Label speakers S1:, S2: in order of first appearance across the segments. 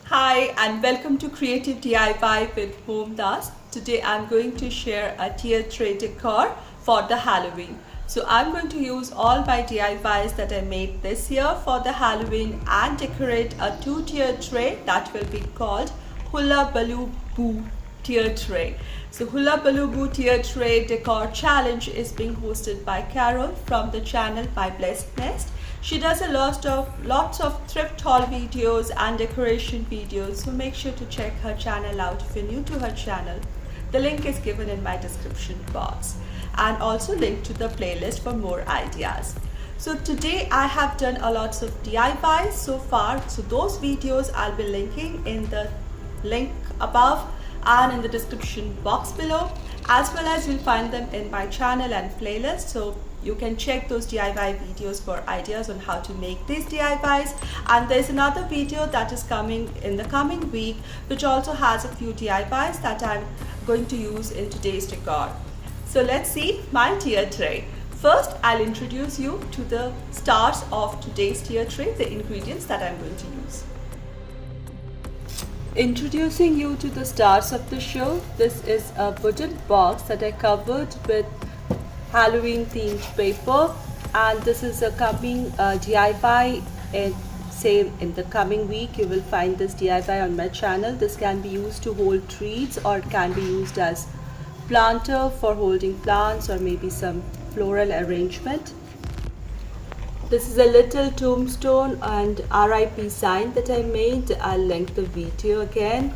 S1: Hi and welcome to Creative DIY with Home Das. Today I'm going to share a tier tray decor for the Halloween. So I'm going to use all my DIYs that I made this year for the Halloween and decorate a 2-tier tray that will be called Hullabaloo tier tray. So Hullabaloo tier tray decor challenge is being hosted by Carol from the channel My Blessed Nest. She does a lots of thrift haul videos and decoration videos, so make sure to check her channel out if you're new to her channel. The link is given in my description box and also link to the playlist for more ideas. So today I have done a lots of DIYs so far, so those videos I'll be linking in the link above and in the description box below, as well as you'll find them in my channel and playlist, so you can check those DIY videos for ideas on how to make these DIYs. And there's another video that is coming in the coming week which also has a few DIYs that I'm going to use in today's decor. So let's see my tier tray. First, I'll introduce you to the stars of today's tier tray, the ingredients that I'm going to use. Introducing you to the stars of the show, this is a wooden box that I covered with Halloween themed paper, and this is a coming DIY sale in the coming week. You will find this DIY on my channel. This can be used to hold treats or it can be used as planter for holding plants or maybe some floral arrangement. This is a little tombstone and RIP sign that I made. I'll link the video again.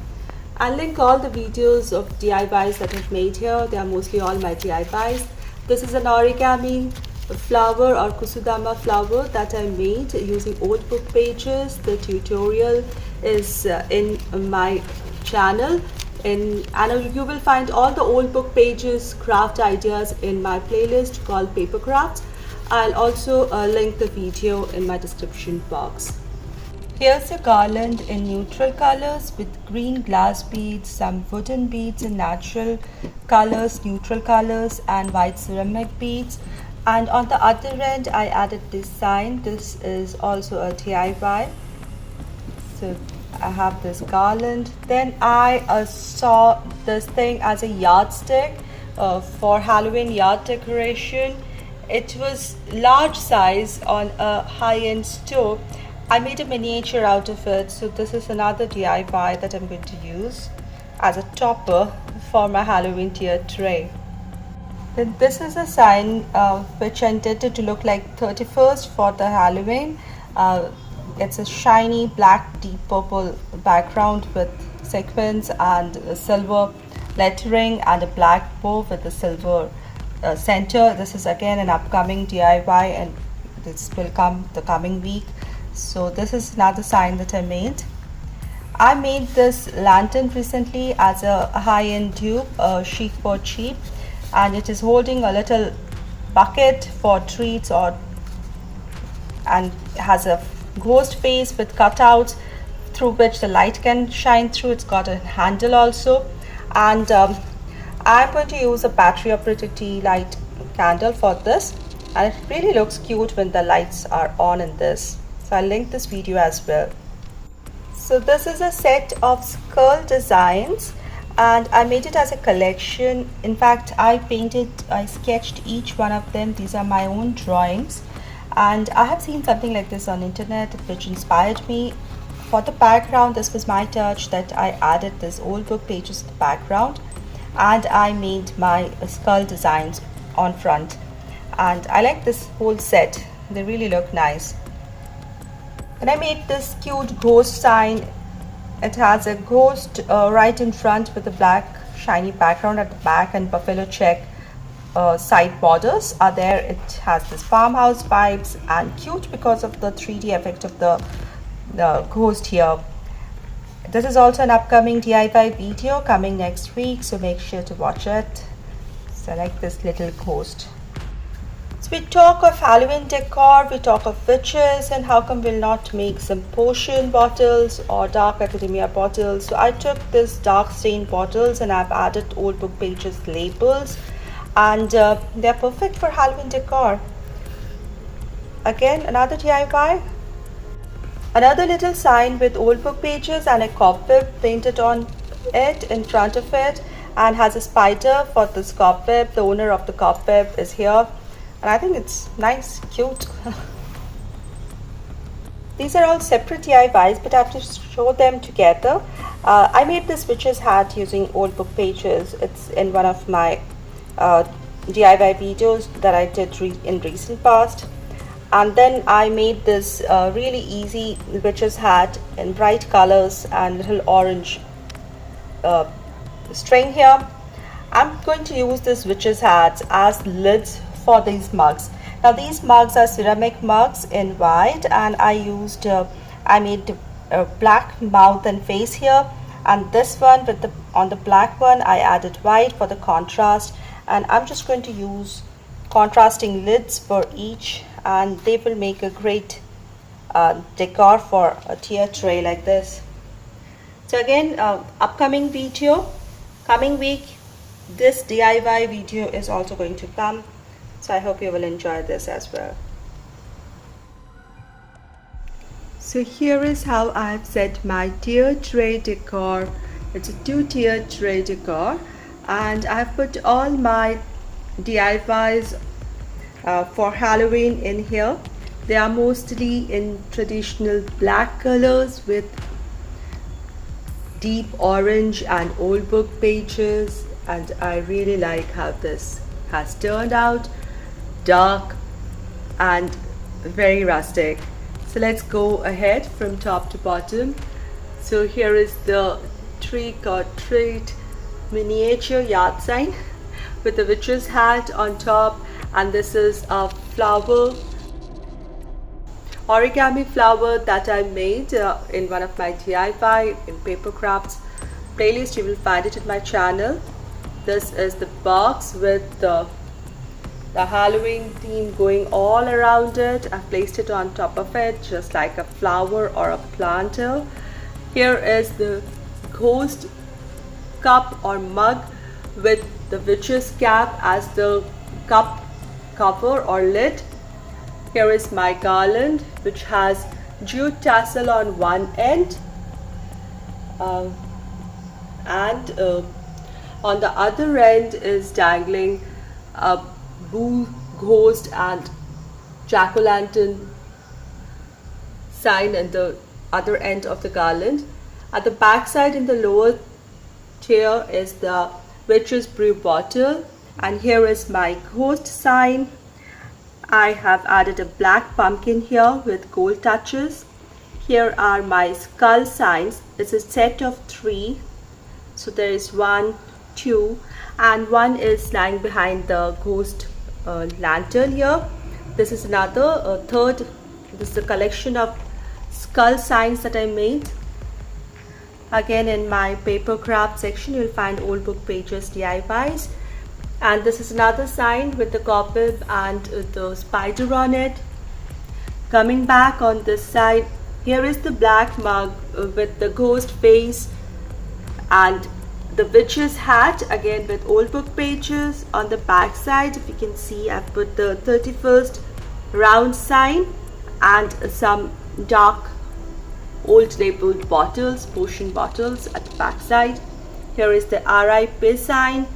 S1: I'll link all the videos of DIYs that I've made here. They are mostly all my DIYs. This is an origami flower or kusudama flower that I made using old book pages. The tutorial is in my channel and you will find all the old book pages craft ideas in my playlist called Paper Crafts. I'll also link the video in my description box. Here's a garland in neutral colors with green glass beads, some wooden beads in natural colors, neutral colors, and white ceramic beads. And on the other end, I added this sign. This is also a DIY. So I have this garland. Then I saw this thing as a yardstick for Halloween yard decoration. It was large size on a high-end stove. I made a miniature out of it, so this is another DIY that I'm going to use as a topper for my Halloween tier tray. Then this is a sign which I intended to look like 31st for the Halloween. It's a shiny black deep purple background with sequins and silver lettering and a black bow with a silver center. This is again an upcoming DIY and this will come the coming week. So this is another sign that I made. I made this lantern recently as a high-end dupe, chic for cheap, and it is holding a little bucket for treats and has a ghost face with cutouts through which the light can shine through. It's got a handle also, and I'm going to use a battery operated tea light candle for this, and it really looks cute when the lights are on in this. So I'll link this video as well. So this is a set of skull designs and I made it as a collection. In fact, I sketched each one of them. These are my own drawings and I have seen something like this on internet which inspired me. For the background, this was my touch that I added this old book pages to the background and I made my skull designs on front, and I like this whole set. They really look nice. And I made this cute ghost sign. It has a ghost right in front with a black shiny background at the back and buffalo check side borders are there. It has this farmhouse vibes and cute because of the 3D effect of the ghost here. This is also an upcoming DIY video coming next week, so make sure to watch it. So I like this little ghost. So we talk of Halloween decor, we talk of witches, and how come we'll not make some potion bottles or dark academia bottles. So I took this dark stain bottles and I've added old book pages labels, and they're perfect for Halloween decor. again another DIY. Another little sign with old book pages and a cobweb painted on it in front of it, and has a spider for this cobweb. The owner of the cobweb is here, and I think it's nice, cute. These are all separate DIYs, but I have to show them together. I made this witch's hat using old book pages. It's in one of my DIY videos that I did in recent past. And then I made this really easy witch's hat in bright colors and little orange string here. I'm going to use this witch's hats as lids for these mugs. Now these mugs are ceramic mugs in white, and I made a black mouth and face here, and this one on the black one I added white for the contrast, and I'm just going to use contrasting lids for each, and they will make a great decor for a tier tray like this. So again, upcoming video, coming week, this DIY video is also going to come. So I hope you will enjoy this as well. So here is how I've set my tier tray decor. It's a 2-tier tray decor, and I've put all my DIYs for Halloween in here. They are mostly in traditional black colors with deep orange and old book pages, and I really like how this has turned out. Dark and very rustic. So let's go ahead from top to bottom. So here is the trick or treat miniature yard sign with the witch's hat on top, and this is a flower, origami flower that I made in one of my DIY in paper crafts playlist. You will find it in my channel. This is the box with the Halloween theme going all around it. I've placed it on top of it just like a flower or a planter. Here is the ghost cup or mug with the witch's cap as the cup cover or lid. Here is my garland, which has jute tassel on one end, and on the other end is dangling a bull, ghost and jack-o'-lantern sign at the other end of the garland. At the back side in the lower tier is the witch's brew bottle, and here is my ghost sign. I have added a black pumpkin here with gold touches. Here are my skull signs. It's a set of 3. So there is 1, 2, and one is lying behind the ghost lantern here. This is another third. This is a collection of skull signs that I made. Again, in my paper craft section, you'll find old book pages DIYs. And this is another sign with the cobweb and the spider on it. Coming back on this side, here is the black mug with the ghost face and the witch's hat, again with old book pages. On the back side, if you can see, I've put the 31st round sign and some dark old labeled bottles, potion bottles at the back side. Here is the RIP sign,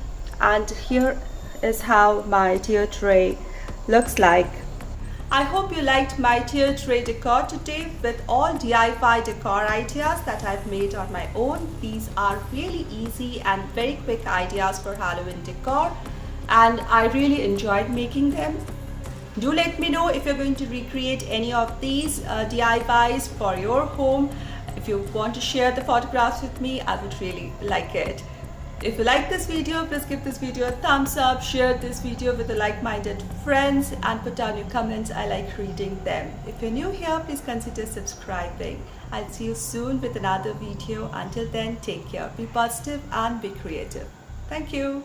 S1: and here is how my tier tray looks like. I hope you liked my tier tray decor today with all DIY decor ideas that I've made on my own. These are really easy and very quick ideas for Halloween decor, and I really enjoyed making them. Do let me know if you're going to recreate any of these DIYs for your home. If you want to share the photographs with me, I would really like it. If you like this video, please give this video a thumbs up, share this video with the like-minded friends, and put down your comments. I like reading them. If you're new here, please consider subscribing. I'll see you soon with another video. Until then, take care, be positive and be creative. Thank you.